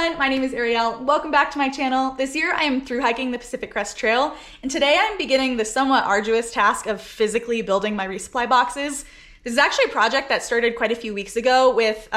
everyone, my name is Arielle. Welcome back to my channel. This year I am through hiking the Pacific Crest Trail, and today I'm beginning the somewhat arduous task of physically building my resupply boxes. This is actually a project that started quite a few weeks ago with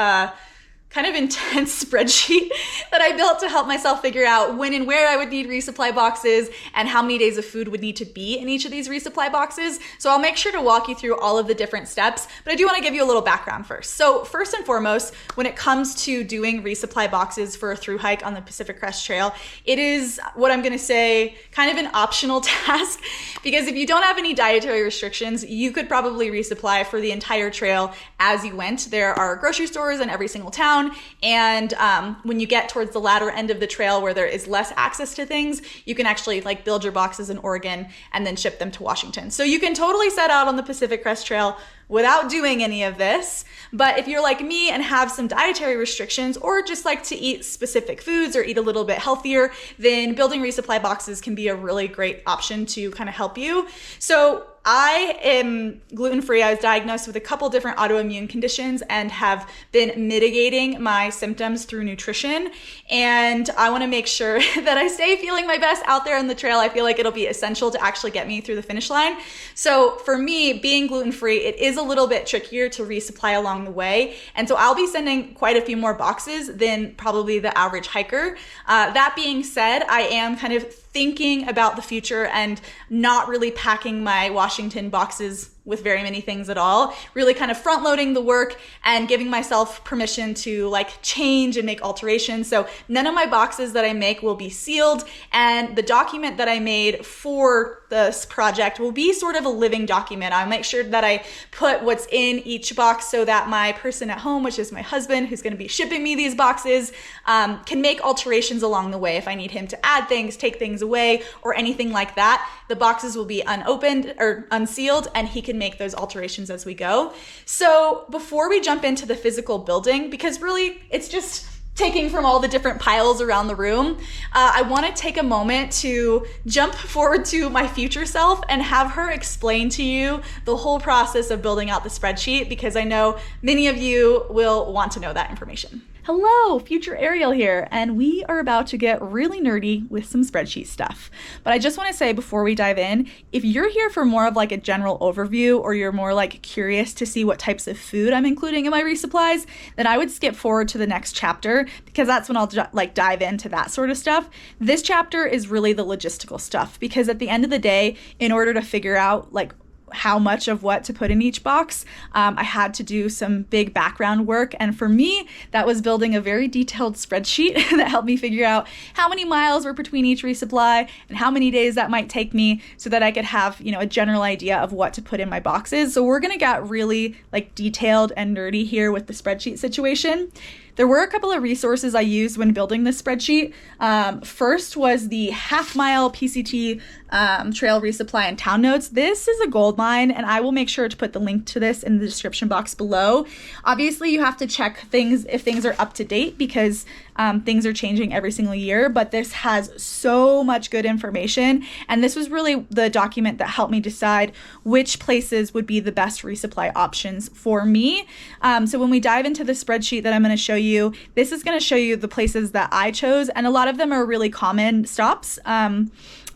kind of intense spreadsheet that I built to help myself figure out when and where I would need resupply boxes and how many days of food would need to be in each of these resupply boxes. So I'll make sure to walk you through all of the different steps, but I do want to give you a little background first. So first and foremost, when it comes to doing resupply boxes for a through hike on the Pacific Crest Trail, it is what I'm going to say kind of an optional task, because if you don't have any dietary restrictions, you could probably resupply for the entire trail as you went. There are grocery stores in every single town. And when you get towards the latter end of the trail where there is less access to things, you can actually like build your boxes in Oregon and then ship them to Washington. So you can totally set out on the Pacific Crest Trail without doing any of this. But if you're like me and have some dietary restrictions or just like to eat specific foods or eat a little bit healthier, then building resupply boxes can be a really great option to kind of help you. So I am gluten-free. I was diagnosed with a couple different autoimmune conditions and have been mitigating my symptoms through nutrition. And I want to make sure that I stay feeling my best out there on the trail. I feel like it'll be essential to actually get me through the finish line. So for me, being gluten-free, it is a little bit trickier to resupply along the way. And so I'll be sending quite a few more boxes than probably the average hiker. That being said, I am kind of thinking about the future and not really packing my Washington boxes with very many things at all, really kind of front loading the work and giving myself permission to like change and make alterations. So none of my boxes that I make will be sealed, and the document that I made for this project will be sort of a living document. I'll make sure that I put what's in each box so that my person at home, which is my husband, who's going to be shipping me these boxes, can make alterations along the way. If I need him to add things, take things away, or anything like that, the boxes will be unopened or unsealed, and he can make those alterations as we go. So before we jump into the physical building, because really it's just taking from all the different piles around the room, I want to take a moment to jump forward to my future self and have her explain to you the whole process of building out the spreadsheet, because I know many of you will want to know that information. Hello, future Arielle here, and we are about to get really nerdy with some spreadsheet stuff. But I just want to say before we dive in, if you're here for more of like a general overview, or you're more like curious to see what types of food I'm including in my resupplies, then I would skip forward to the next chapter, because that's when I'll dive into that sort of stuff. This chapter is really the logistical stuff, because at the end of the day, in order to figure out like how much of what to put in each box, I had to do some big background work. And for me, that was building a very detailed spreadsheet that helped me figure out how many miles were between each resupply and how many days that might take me, so that I could have, a general idea of what to put in my boxes. So we're gonna get really like detailed and nerdy here with the spreadsheet situation. There were a couple of resources I used when building this spreadsheet. First was the half-mile PCT Trail Resupply and Town Notes. This is a gold mine, and I will make sure to put the link to this in the description box below. Obviously, you have to check things if things are up to date, because things are changing every single year, but this has so much good information, and this was really the document that helped me decide which places would be the best resupply options for me. So when we dive into the spreadsheet that I'm going to show you, this is going to show you the places that I chose, and a lot of them are really common stops.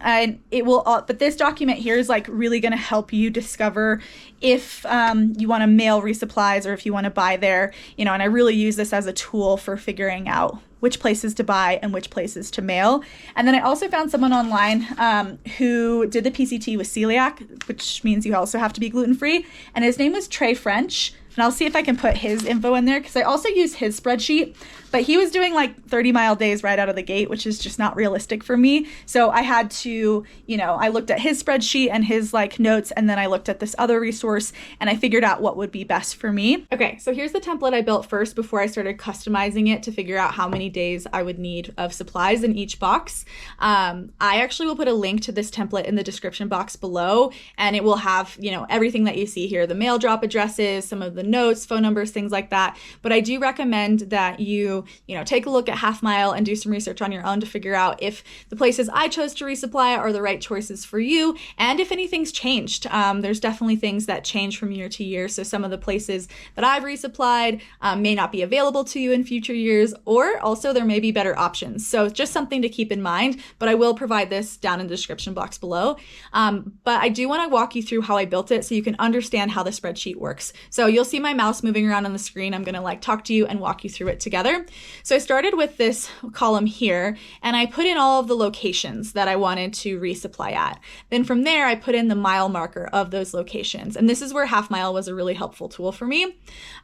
And it will, but this document here is like really going to help you discover if you want to mail resupplies or if you want to buy there, and I really use this as a tool for figuring out which places to buy and which places to mail. And then I also found someone online who did the PCT with celiac, which means you also have to be gluten-free. And his name was Trey French. And I'll see if I can put his info in there, because I also use his spreadsheet, but he was doing like 30-mile days right out of the gate, which is just not realistic for me. So I had to, I looked at his spreadsheet and his like notes, and then I looked at this other resource and I figured out what would be best for me. Okay, so here's the template I built first before I started customizing it to figure out how many days I would need of supplies in each box. I actually will put a link to this template in the description box below, and it will have, everything that you see here, the mail drop addresses, some of the the notes, phone numbers, things like that. But I do recommend that you take a look at Half Mile and do some research on your own to figure out if the places I chose to resupply are the right choices for you, and if anything's changed. There's definitely things that change from year to year. So some of the places that I've resupplied may not be available to you in future years, or also there may be better options. So just something to keep in mind, but I will provide this down in the description box below. But I do want to walk you through how I built it so you can understand how the spreadsheet works. So you'll see my mouse moving around on the screen. I'm going to talk to you and walk you through it together. So I started with this column here, and I put in all of the locations that I wanted to resupply at. Then from there, I put in the mile marker of those locations. And this is where Half Mile was a really helpful tool for me.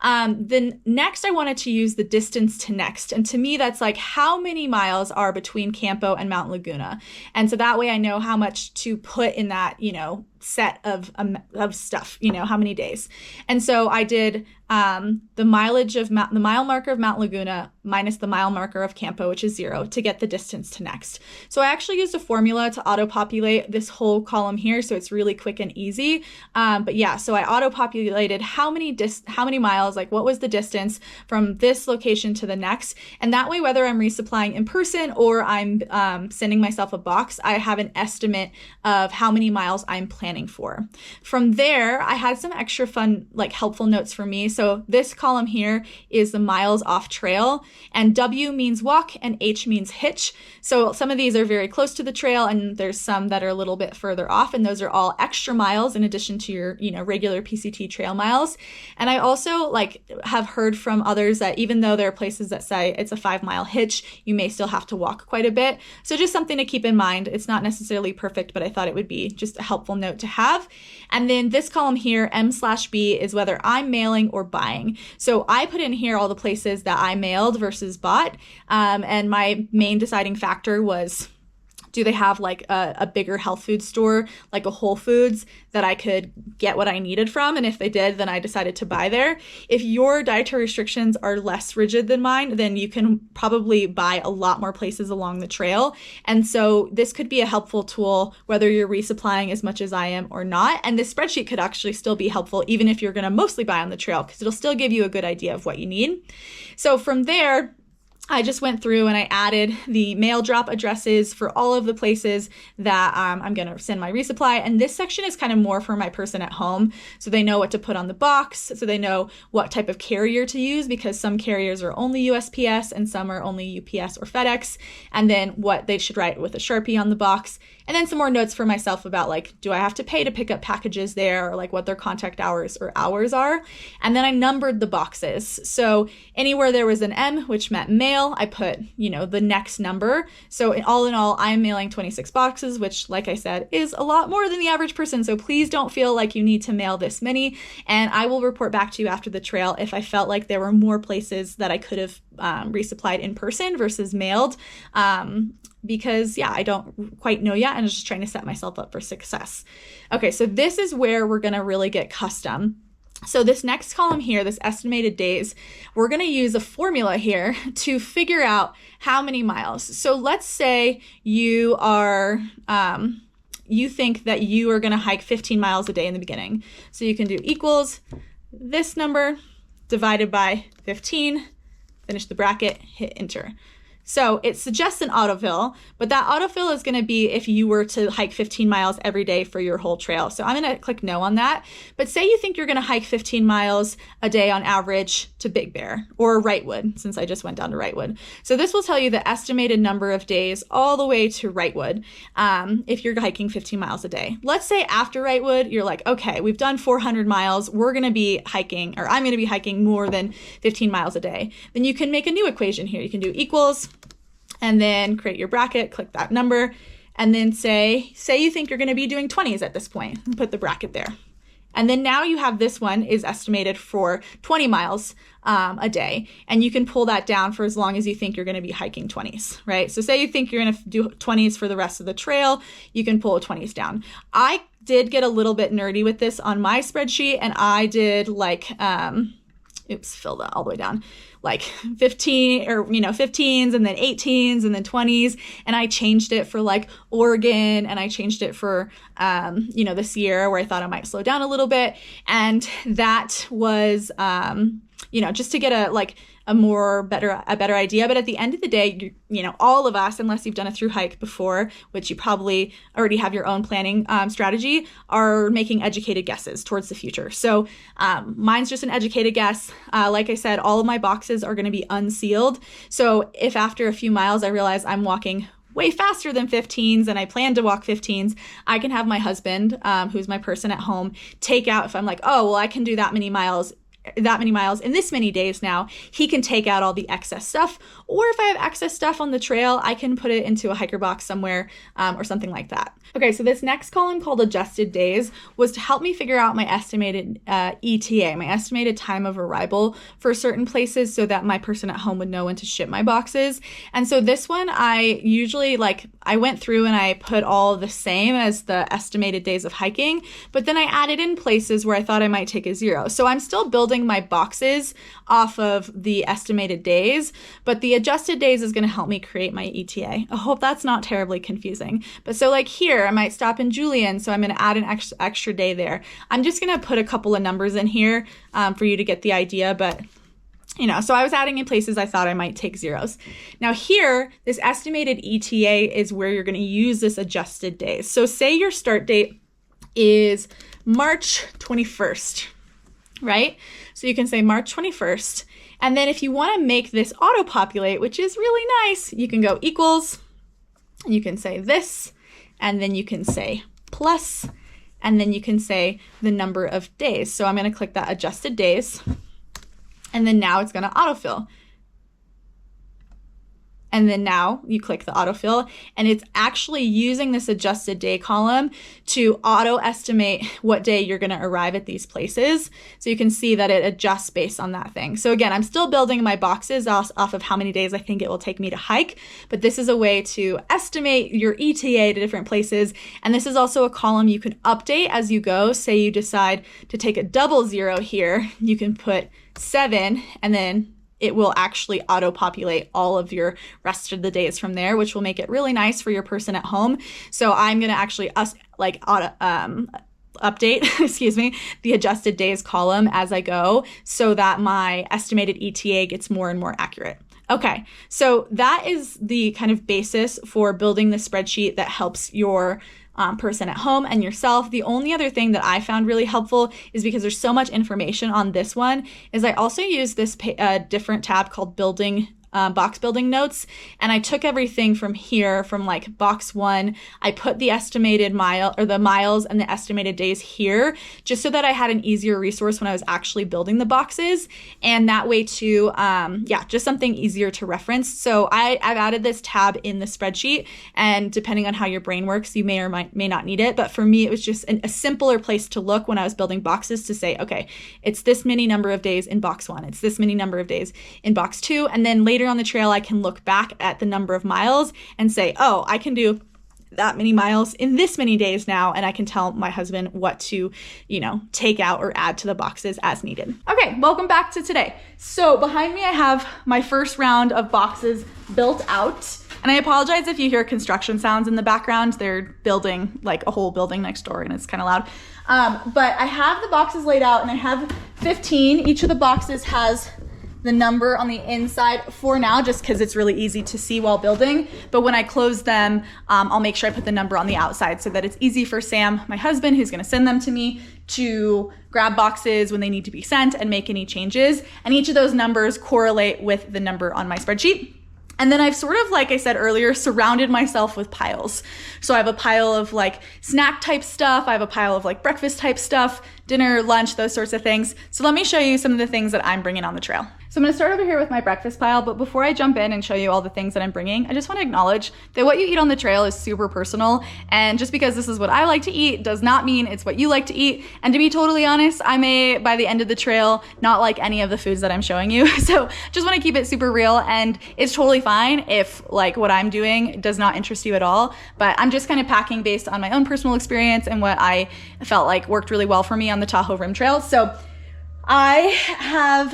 Then next, I wanted to use the distance to next. And to me, that's like how many miles are between Campo and Mount Laguna. And so that way I know how much to put in that, set of stuff, how many days. And so I did the mileage of the mile marker of Mount Laguna minus the mile marker of Campo, which is 0, to get the distance to next. So I actually used a formula to auto-populate this whole column here, so it's really quick and easy. But yeah, so I auto-populated how many miles, like what was the distance from this location to the next. And that way, whether I'm resupplying in person or I'm sending myself a box, I have an estimate of how many miles I'm planning for. From there, I had some extra fun, helpful notes for me. So this column here is the miles off trail, and W means walk and H means hitch. So some of these are very close to the trail, and there's some that are a little bit further off, and those are all extra miles in addition to your, regular PCT trail miles. And I also have heard from others that even though there are places that say it's a 5-mile hitch, you may still have to walk quite a bit. So just something to keep in mind. It's not necessarily perfect, but I thought it would be just a helpful note to have. And then this column here, M/B, is whether I'm mailing or buying. So I put in here all the places that I mailed versus bought. And my main deciding factor was, do they have a bigger health food store, like a Whole Foods, that I could get what I needed from? And if they did, then I decided to buy there. If your dietary restrictions are less rigid than mine, then you can probably buy a lot more places along the trail. And so this could be a helpful tool, whether you're resupplying as much as I am or not. And this spreadsheet could actually still be helpful, even if you're going to mostly buy on the trail, because it'll still give you a good idea of what you need. So from there, I just went through and I added the mail drop addresses for all of the places that I'm going to send my resupply. And this section is kind of more for my person at home, so they know what to put on the box, so they know what type of carrier to use, because some carriers are only USPS and some are only UPS or FedEx, and then what they should write with a Sharpie on the box. And then some more notes for myself about do I have to pay to pick up packages there, or what their contact hours or hours are. And then I numbered the boxes. So anywhere there was an M, which meant mail, I put, the next number. So in all, I'm mailing 26 boxes, which, like I said, is a lot more than the average person. So please don't feel like you need to mail this many. And I will report back to you after the trail if I felt like there were more places that I could have resupplied in person versus mailed. Because I don't quite know yet, and I'm just trying to set myself up for success. Okay, so this is where we're going to really get custom. So this next column here, this estimated days, we're going to use a formula here to figure out how many miles. So let's say you are, you think that you are going to hike 15 miles a day in the beginning. So you can do equals this number divided by 15, finish the bracket, hit enter. So it suggests an autofill, but that autofill is going to be if you were to hike 15 miles every day for your whole trail. So I'm going to click no on that. But say you think you're going to hike 15 miles a day on average to Big Bear or Wrightwood, since I just went down to Wrightwood. So this will tell you the estimated number of days all the way to Wrightwood if you're hiking 15 miles a day. Let's say after Wrightwood, you're like, okay, we've done 400 miles. We're going to be hiking, or I'm going to be hiking more than 15 miles a day. Then you can make a new equation here. You can do equals, and then create your bracket, click that number, and then say you think you're going to be doing 20s at this point, and put the bracket there. And then now you have this one is estimated for 20 miles a day, and you can pull that down for as long as you think you're going to be hiking 20s, right? So say you think you're going to do 20s for the rest of the trail, you can pull 20s down. I did get a little bit nerdy with this on my spreadsheet, and I did oops, fill that all the way down, like 15 or, 15s and then 18s and then 20s. And I changed it for like Oregon, and I changed it for, this year where I thought I might slow down a little bit. And that was, just to get a better idea. But at the end of the day, all of us, unless you've done a through hike before, which you probably already have your own planning strategy, are making educated guesses towards the future. So mine's just an educated guess. Like I said, all of my boxes are going to be unsealed. So if after a few miles I realize I'm walking way faster than 15s and I plan to walk 15s, I can have my husband, who's my person at home, take out, if I'm like, oh, well, I can do that many miles in this many days now, he can take out all the excess stuff. Or if I have excess stuff on the trail, I can put it into a hiker box somewhere or something like that. Okay, so this next column called adjusted days was to help me figure out my estimated ETA, my estimated time of arrival for certain places, so that my person at home would know when to ship my boxes. And so this one, I usually I went through and I put all the same as the estimated days of hiking, but then I added in places where I thought I might take a 0. So I'm still building my boxes off of the estimated days, but the adjusted days is going to help me create my ETA. I hope that's not terribly confusing. But so like here, I might stop in Julian, so I'm going to add an extra day there. I'm just going to put a couple of numbers in here for you to get the idea, but so I was adding in places I thought I might take 0s. Now here, this estimated ETA is where you're going to use this adjusted days. So say your start date is March 21st, right? So you can say March 21st. And then if you want to make this auto-populate, which is really nice, you can go equals, and you can say this, and then you can say plus, and then you can say the number of days. So I'm going to click that adjusted days, and then now it's going to autofill. And then now you click the autofill, and it's actually using this adjusted day column to auto estimate what day you're going to arrive at these places. So you can see that it adjusts based on that thing. So again, I'm still building my boxes off of how many days I think it will take me to hike, but this is a way to estimate your ETA to different places. And this is also a column you can update as you go. Say you decide to take a 00 here, you can put 7, and then it will actually auto-populate all of your rest of the days from there, which will make it really nice for your person at home. So I'm going to actually update, the adjusted days column as I go, so that my estimated ETA gets more and more accurate. Okay, so that is the kind of basis for building the spreadsheet that helps your person at home and yourself. The only other thing that I found really helpful is, because there's so much information on this one, is I also use this different tab called box building notes, and I took everything from here, from like box 1. I put the estimated the miles and the estimated days here, just so that I had an easier resource when I was actually building the boxes, and that way too, just something easier to reference. So I've added this tab in the spreadsheet, and depending on how your brain works, you may or may not need it, but for me, it was just a simpler place to look when I was building boxes, to say, okay, it's this many number of days in box 1, it's this many number of days in box 2, and then later on the trail, I can look back at the number of miles and say, oh, I can do that many miles in this many days now, and I can tell my husband what to, take out or add to the boxes as needed. Okay, welcome back to today. So behind me, I have my first round of boxes built out, and I apologize if you hear construction sounds in the background. They're building like a whole building next door, and it's kind of loud. But I have the boxes laid out, and I have 15. Each of the boxes has the number on the inside for now, just because it's really easy to see while building. But when I close them, I'll make sure I put the number on the outside, so that it's easy for Sam, my husband, who's going to send them to me, to grab boxes when they need to be sent and make any changes. And each of those numbers correlate with the number on my spreadsheet. And then I've sort of, like I said earlier, surrounded myself with piles. So I have a pile of like snack type stuff. I have a pile of like breakfast type stuff, dinner, lunch, those sorts of things. So let me show you some of the things that I'm bringing on the trail. So I'm going to start over here with my breakfast pile, but before I jump in and show you all the things that I'm bringing, I just want to acknowledge that what you eat on the trail is super personal, and just because this is what I like to eat does not mean it's what you like to eat. And to be totally honest, I may, by the end of the trail, not like any of the foods that I'm showing you. So just want to keep it super real, and it's totally fine if like what I'm doing does not interest you at all, but I'm just kind of packing based on my own personal experience and what I felt like worked really well for me on the Tahoe Rim Trail. So I have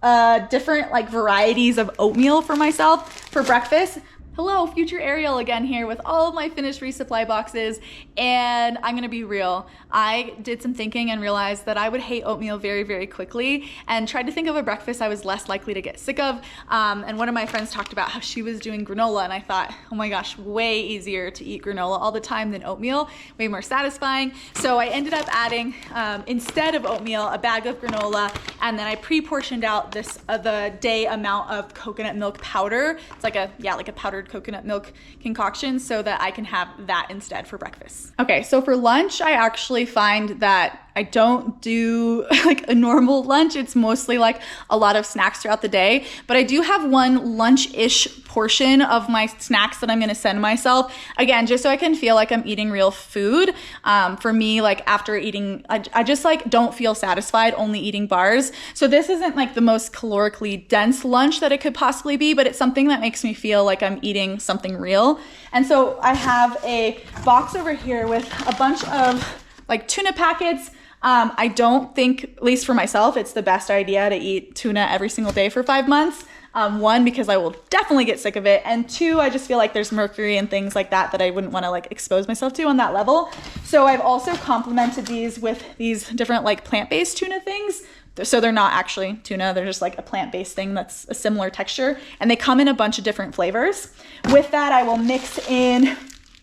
different like varieties of oatmeal for myself for breakfast. Hello, future Arielle again here with all of my finished resupply boxes, and I'm gonna be real. I did some thinking and realized that I would hate oatmeal very, very quickly, and tried to think of a breakfast I was less likely to get sick of. And one of my friends talked about how she was doing granola, and I thought, oh my gosh, way easier to eat granola all the time than oatmeal, way more satisfying. So I ended up adding, instead of oatmeal, a bag of granola, and then I pre-portioned out this the day amount of coconut milk powder. It's like a powdered coconut milk concoction, so that I can have that instead for breakfast. Okay, so for lunch, I actually find that I don't do like a normal lunch. It's mostly like a lot of snacks throughout the day, but I do have one lunch-ish portion of my snacks that I'm gonna send myself. Again, just so I can feel like I'm eating real food. For me, like after eating, I just like don't feel satisfied only eating bars. So this isn't like the most calorically dense lunch that it could possibly be, but it's something that makes me feel like I'm eating something real. And so I have a box over here with a bunch of like tuna packets. I don't think, at least for myself, it's the best idea to eat tuna every single day for 5 months. One, because I will definitely get sick of it. And two, I just feel like there's mercury and things like that that I wouldn't want to like expose myself to on that level. So I've also complemented these with these different like plant-based tuna things. So they're not actually tuna, they're just like a plant-based thing that's a similar texture. And they come in a bunch of different flavors. With that, I will mix in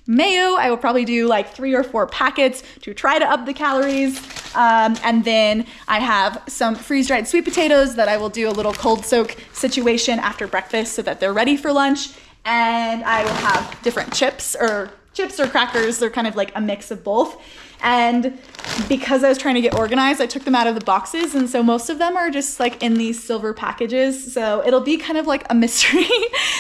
mayo. I will probably do like 3 or 4 packets to try to up the calories. And then I have some freeze-dried sweet potatoes that I will do a little cold soak situation after breakfast so that they're ready for lunch. And I will have different chips or crackers. They're kind of like a mix of both. And because I was trying to get organized, I took them out of the boxes. And so most of them are just like in these silver packages. So it'll be kind of like a mystery.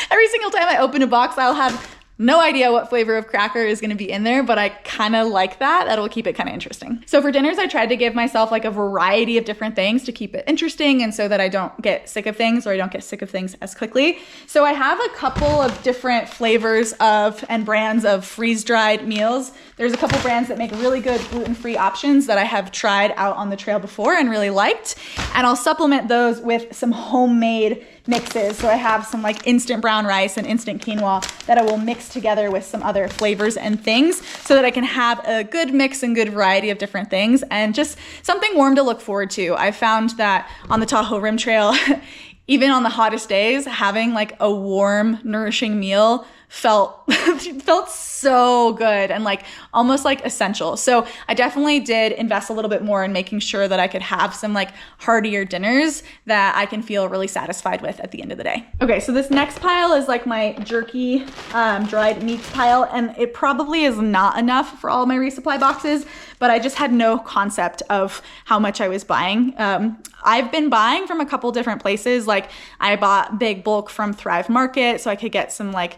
Every single time I open a box, I'll have no idea what flavor of cracker is gonna be in there, but I kind of like that. That'll keep it kind of interesting. So for dinners, I tried to give myself like a variety of different things to keep it interesting and so that I don't get sick of things, or I don't get sick of things as quickly. So I have a couple of different flavors of and brands of freeze-dried meals. There's a couple brands that make really good gluten-free options that I have tried out on the trail before and really liked. And I'll supplement those with some homemade mixes. So I have some like instant brown rice and instant quinoa that I will mix together with some other flavors and things so that I can have a good mix and good variety of different things and just something warm to look forward to. I found that on the Tahoe Rim Trail, even on the hottest days, having like a warm, nourishing meal felt so good and like almost like essential. So I definitely did invest a little bit more in making sure that I could have some like heartier dinners that I can feel really satisfied with at the end of the day. Okay, so this next pile is like my jerky dried meats pile, and it probably is not enough for all my resupply boxes, but I just had no concept of how much I was buying. I've been buying from a couple different places. Like I bought big bulk from Thrive Market so I could get some like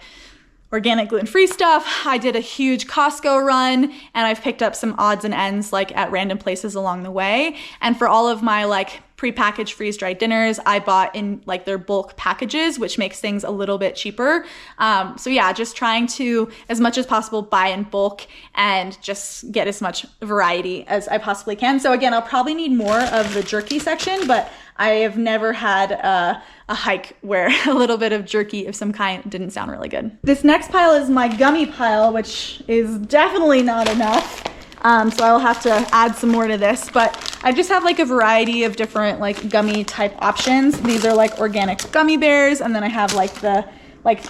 organic gluten-free stuff. I did a huge Costco run, and I've picked up some odds and ends like at random places along the way. And for all of my like prepackaged freeze-dried dinners, I bought in like their bulk packages, which makes things a little bit cheaper. So yeah, just trying to, as much as possible, buy in bulk and just get as much variety as I possibly can. So again, I'll probably need more of the jerky section, but I have never had a hike where a little bit of jerky of some kind didn't sound really good. This next pile is my gummy pile, which is definitely not enough. So I'll have to add some more to this, but I just have like a variety of different like gummy type options. These are like organic gummy bears, and then I have like the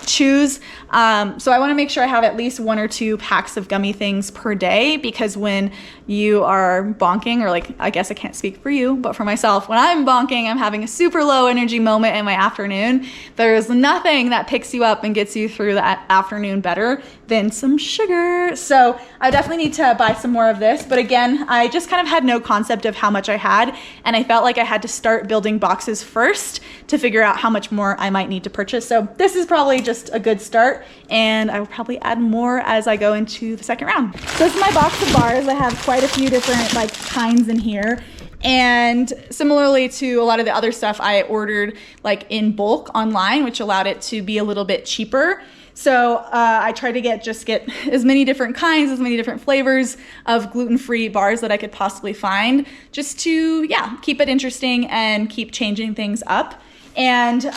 chews. So I want to make sure I have at least 1 or 2 packs of gummy things per day, because when you are bonking, or like, I guess I can't speak for you, but for myself, when I'm bonking, I'm having a super low energy moment in my afternoon. There's nothing that picks you up and gets you through that afternoon better than some sugar. So I definitely need to buy some more of this. But again, I just kind of had no concept of how much I had, and I felt like I had to start building boxes first to figure out how much more I might need to purchase. So this is probably just a good start, and I will probably add more as I go into the second round. So this is my box of bars. I have quite a few different like kinds in here. And similarly to a lot of the other stuff, I ordered like in bulk online, which allowed it to be a little bit cheaper. So I try to get as many different kinds, as many different flavors of gluten-free bars that I could possibly find, just to, yeah, keep it interesting and keep changing things up. And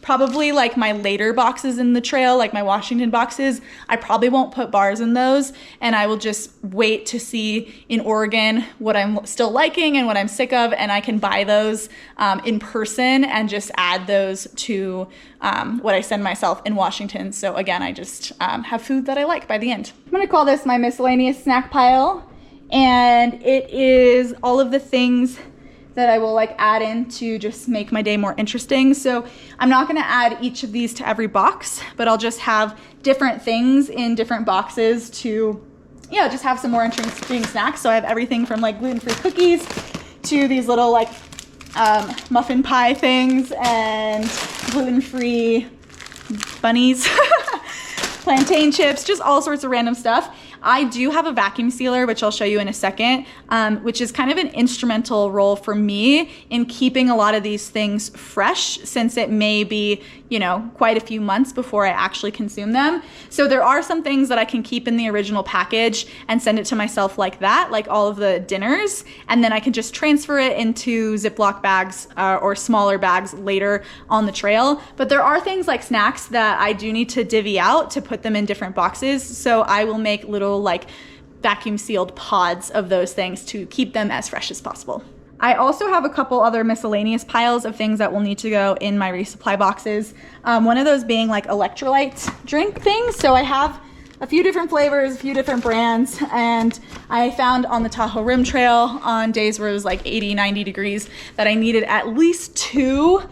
probably like my later boxes in the trail, like my Washington boxes, I probably won't put bars in those, and I will just wait to see in Oregon what I'm still liking and what I'm sick of, and I can buy those in person and just add those to what I send myself in Washington. So again, I just have food that I like by the end. I'm gonna call this my miscellaneous snack pile, and it is all of the things that I will like add in to just make my day more interesting. So I'm not gonna add each of these to every box, but I'll just have different things in different boxes to, yeah, just have some more interesting snacks. So I have everything from like gluten-free cookies to these little like muffin pie things and gluten-free bunnies, plantain chips, just all sorts of random stuff. I do have a vacuum sealer, which I'll show you in a second, which is kind of an instrumental role for me in keeping a lot of these things fresh, since it may be, you know, quite a few months before I actually consume them. So there are some things that I can keep in the original package and send it to myself like that, like all of the dinners, and then I can just transfer it into Ziploc bags or smaller bags later on the trail. But there are things like snacks that I do need to divvy out to put them in different boxes. So I will make little like vacuum sealed pods of those things to keep them as fresh as possible. I also have a couple other miscellaneous piles of things that will need to go in my resupply boxes. One of those being like electrolyte drink things. So I have a few different flavors, a few different brands, and I found on the Tahoe Rim Trail on days where it was like 80, 90 degrees that I needed at least 2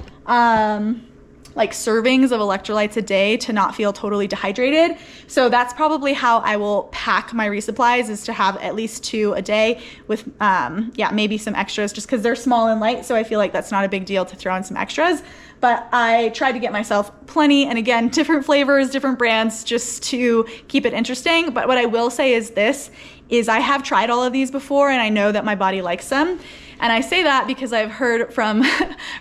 like servings of electrolytes a day to not feel totally dehydrated. So that's probably how I will pack my resupplies, is to have at least 2 a day with, yeah, maybe some extras, just because they're small and light. So I feel like that's not a big deal to throw in some extras. But I tried to get myself plenty, and again, different flavors, different brands, just to keep it interesting. But what I will say is this, is I have tried all of these before, and I know that my body likes them. And I say that because I've heard from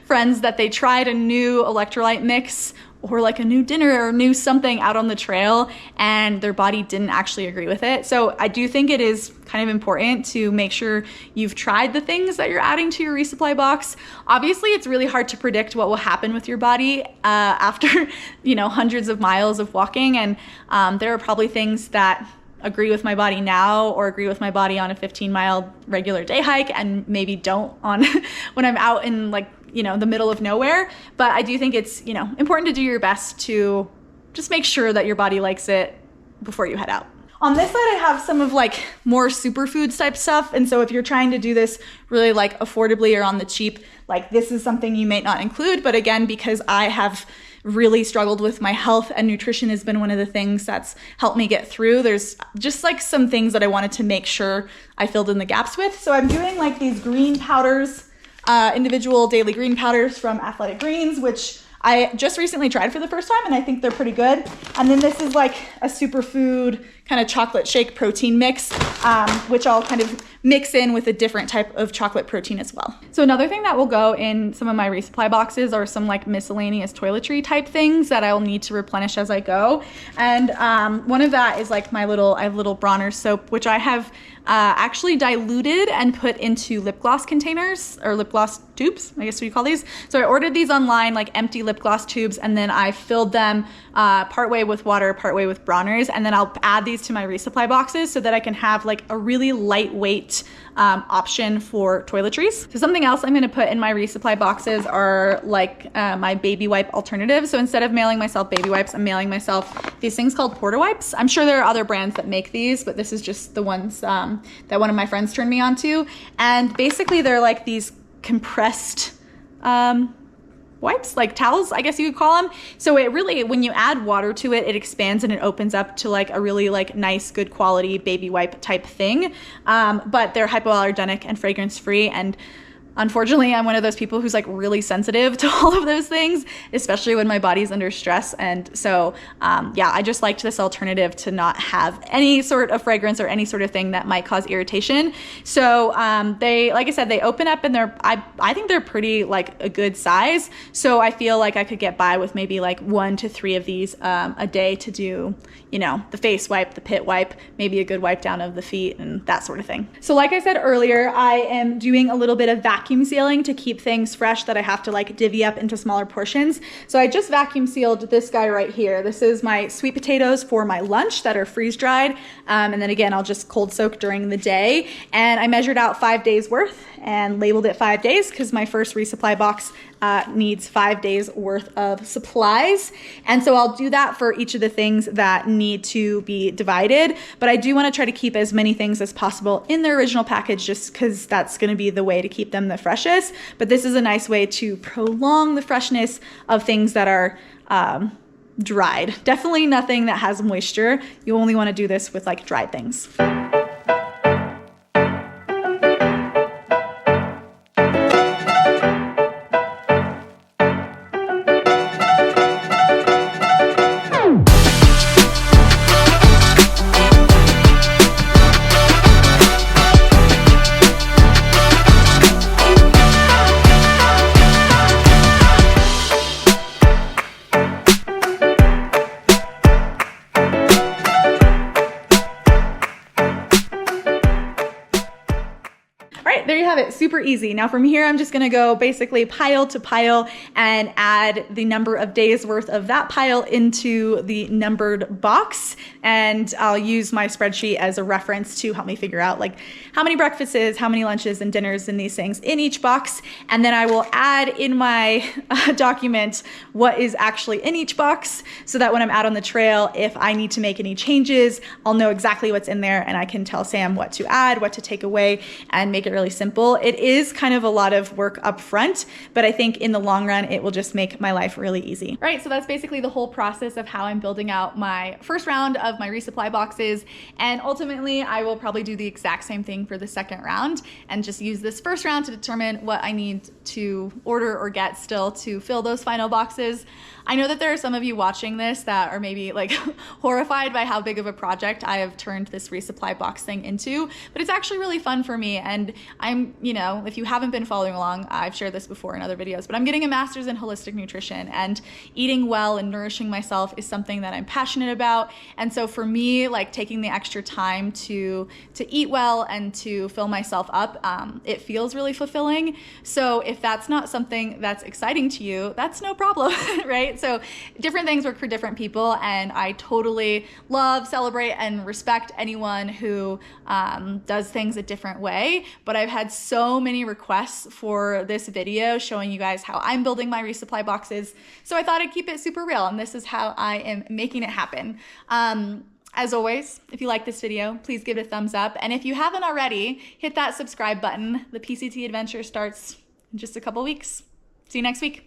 friends that they tried a new electrolyte mix or like a new dinner or new something out on the trail, and their body didn't actually agree with it. So I do think it is kind of important to make sure you've tried the things that you're adding to your resupply box. Obviously, it's really hard to predict what will happen with your body after, you know, hundreds of miles of walking. And there are probably things that agree with my body now or agree with my body on a 15-mile regular day hike, and maybe don't on when I'm out in, like, you know, the middle of nowhere. But I do think it's, you know, important to do your best to just make sure that your body likes it before you head out. On this side, I have some of like more superfood type stuff. And so if you're trying to do this really like affordably or on the cheap, like this is something you may not include. But again, because I have really struggled with my health and nutrition has been one of the things that's helped me get through, there's just like some things that I wanted to make sure I filled in the gaps with. So I'm doing like these green powders, individual daily green powders from Athletic Greens, which I just recently tried for the first time, and I think they're pretty good. And then this is like a superfood kind of chocolate shake protein mix, which I'll kind of mix in with a different type of chocolate protein as well. So another thing that will go in some of my resupply boxes are some like miscellaneous toiletry type things that I'll need to replenish as I go. And one of that is like I have little Bronner's soap, which I have actually diluted and put into lip gloss containers, or lip gloss tubes, I guess what you call these. So I ordered these online, like empty lip gloss tubes, and then I filled them partway with water, partway with Bronner's, and then I'll add these to my resupply boxes so that I can have like a really lightweight option for toiletries. So something else I'm gonna put in my resupply boxes are like my baby wipe alternatives. So instead of mailing myself baby wipes, I'm mailing myself these things called Porta Wipes. I'm sure there are other brands that make these, but this is just the ones that one of my friends turned me on to. And basically they're like these compressed wipes, like towels, I guess you could call them. So it really, when you add water to it, it expands and it opens up to like a really like nice, good quality baby wipe type thing. But they're hypoallergenic and fragrance free. And Unfortunately, I'm one of those people who's like really sensitive to all of those things, especially when my body's under stress. And so, yeah, I just liked this alternative to not have any sort of fragrance or any sort of thing that might cause irritation. So they, like I said, they open up and I think they're pretty like a good size. So I feel like I could get by with maybe like 1 to 3 of these a day to do, you know, the face wipe, the pit wipe, maybe a good wipe down of the feet and that sort of thing. So like I said earlier, I am doing a little bit of vacuum sealing to keep things fresh that I have to like divvy up into smaller portions. So I just vacuum sealed this guy right here. This is my sweet potatoes for my lunch that are freeze dried. And then again, I'll just cold soak during the day. And I measured out 5 days worth and labeled it 5 days because my first resupply box needs 5 days worth of supplies. And so I'll do that for each of the things that need to be divided. But I do want to try to keep as many things as possible in the original package just because that's going to be the way to keep them the freshest. But this is a nice way to prolong the freshness of things that are dried. Definitely nothing that has moisture. You only want to do this with like dried things. There you have it, super easy. Now from here, I'm just gonna go basically pile to pile and add the number of days worth of that pile into the numbered box. And I'll use my spreadsheet as a reference to help me figure out like how many breakfasts, how many lunches and dinners and these things in each box. And then I will add in my document what is actually in each box so that when I'm out on the trail, if I need to make any changes, I'll know exactly what's in there and I can tell Sam what to add, what to take away, and make it really simple. It is kind of a lot of work up front, but I think in the long run, it will just make my life really easy. All right, so that's basically the whole process of how I'm building out my first round of my resupply boxes. And ultimately, I will probably do the exact same thing for the second round and just use this first round to determine what I need to order or get still to fill those final boxes. I know that there are some of you watching this that are maybe like horrified by how big of a project I have turned this resupply box thing into, but it's actually really fun for me. And I'm, you know, if you haven't been following along, I've shared this before in other videos, but I'm getting a master's in holistic nutrition, and eating well and nourishing myself is something that I'm passionate about. And so for me, like taking the extra time to eat well and to fill myself up, it feels really fulfilling. So if that's not something that's exciting to you, that's no problem, right? So different things work for different people, and I totally love, celebrate, and respect anyone who does things a different way. But I've had so many requests for this video showing you guys how I'm building my resupply boxes, so I thought I'd keep it super real, and this is how I am making it happen. As always, if you like this video, please give it a thumbs up, and if you haven't already, hit that subscribe button. The PCT adventure starts in just a couple weeks. See you next week.